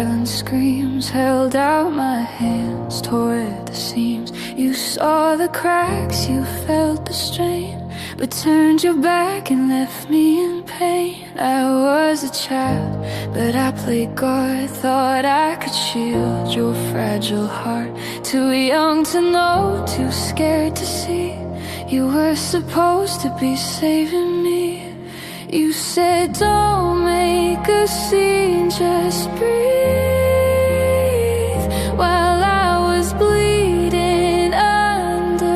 silent screams, held out my hands, tore at the seams. You saw the cracks, you felt the strain, but turned your back and left me in pain. I was a child, but I played God, thought I could shield your fragile heart. Too young to know, too scared to see. You were supposed to be saving me. You said don't make a scene, just breathe, while I was bleeding underneath.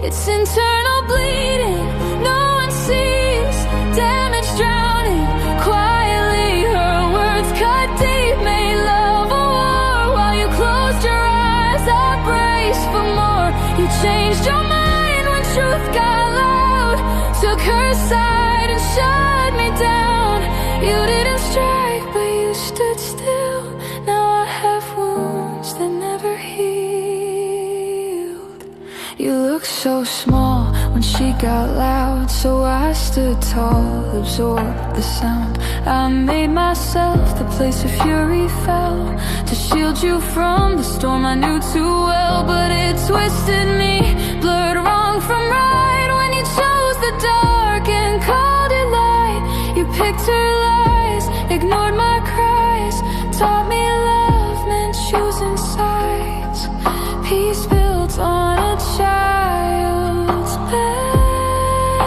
It's internal bleeding, no one sees, damage drowning quietly. Her words cut deep, made love a war. While you closed your eyes, I braced for more. You changed your mind when truth got loud, took her side and shut me down. You didn't strike, but you stood still. Now I have wounds that never healed. You looked so small when she got loud, so I stood tall, absorbed the sound. I made myself the place of fury fell, to shield you from the storm I knew too well. But it twisted me, blurred wrong from right, when you chose the dark and called it light. You picked her lies, ignored my cries, taught me love meant choosing sides. Peace built on a child's back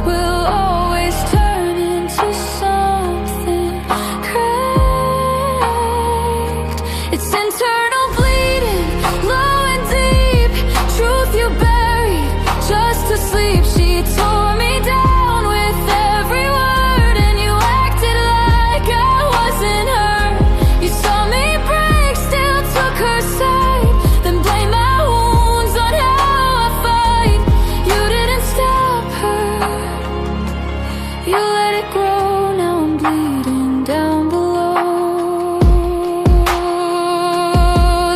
will always turn into something cracked. It's internal bleeding, low and deep, truth you buried just to sleep. She tore me down with every word, and you acted like I wasn't her. You saw me break, still took her side, then blamed my wounds on how I fight. You didn't stop her, you let it grow. Now I'm bleeding down below.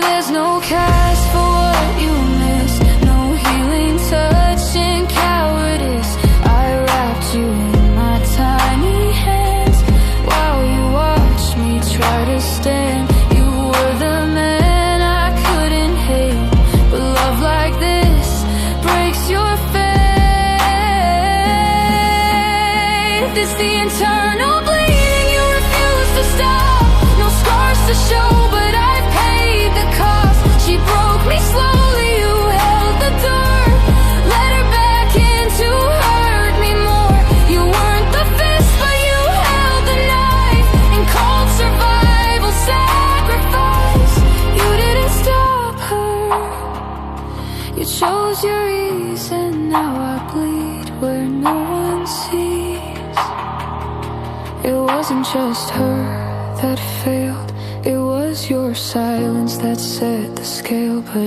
There's no cast for what you missed, no healing touch in cowardice. I wrapped you in my tiny hands while you watched me try to stand. You were the man I couldn't hate, but love like this breaks your faith. It's the internal bleeding you refuse to stop. No scars to show, but I paid the cost. She broke me slowly, you held the door, let her back in to hurt me more. You weren't the fist, but you held the knife, and called survival sacrifice. You didn't stop her, you chose your ease, and now I bleed where no one sees. It wasn't just her that failed, it was your silence that set the scale. But